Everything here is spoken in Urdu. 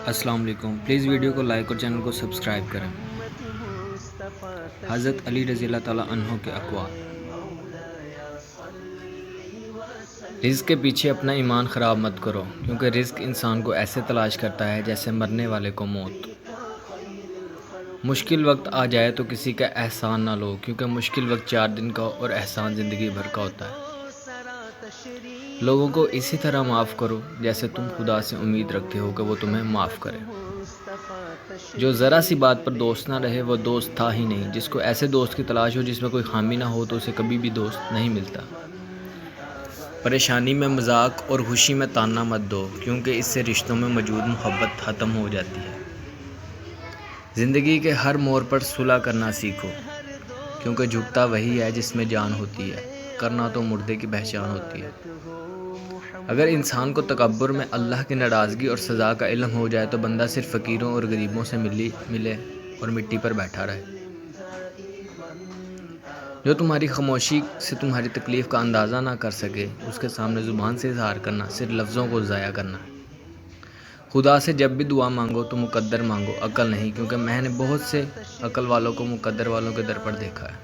السلام علیکم، پلیز ویڈیو کو لائک اور چینل کو سبسکرائب کریں۔ حضرت علی رضی اللہ تعالیٰ عنہ کے اقوال۔ رزق کے پیچھے اپنا ایمان خراب مت کرو، کیونکہ رزق انسان کو ایسے تلاش کرتا ہے جیسے مرنے والے کو موت۔ مشکل وقت آ جائے تو کسی کا احسان نہ لو، کیونکہ مشکل وقت 4 دن کا اور احسان زندگی بھر کا ہوتا ہے۔ لوگوں کو اسی طرح معاف کرو جیسے تم خدا سے امید رکھتے ہو کہ وہ تمہیں معاف کرے۔ جو ذرا سی بات پر دوست نہ رہے وہ دوست تھا ہی نہیں۔ جس کو ایسے دوست کی تلاش ہو جس میں کوئی خامی نہ ہو تو اسے کبھی بھی دوست نہیں ملتا۔ پریشانی میں مذاق اور خوشی میں تانا مت دو، کیونکہ اس سے رشتوں میں موجود محبت ختم ہو جاتی ہے۔ زندگی کے ہر موڑ پر صلح کرنا سیکھو، کیونکہ جھکتا وہی ہے جس میں جان ہوتی ہے، کرنا تو مردے کی پہچان ہوتی ہے۔ اگر انسان کو تکبر میں اللہ کی ناراضگی اور سزا کا علم ہو جائے تو بندہ صرف فقیروں اور غریبوں سے ملے اور مٹی پر بیٹھا رہے۔ جو تمہاری خاموشی سے تمہاری تکلیف کا اندازہ نہ کر سکے، اس کے سامنے زبان سے اظہار کرنا صرف لفظوں کو ضائع کرنا ہے۔ خدا سے جب بھی دعا مانگو تو مقدر مانگو، عقل نہیں، کیونکہ میں نے بہت سے عقل والوں کو مقدر والوں کے در پر دیکھا ہے۔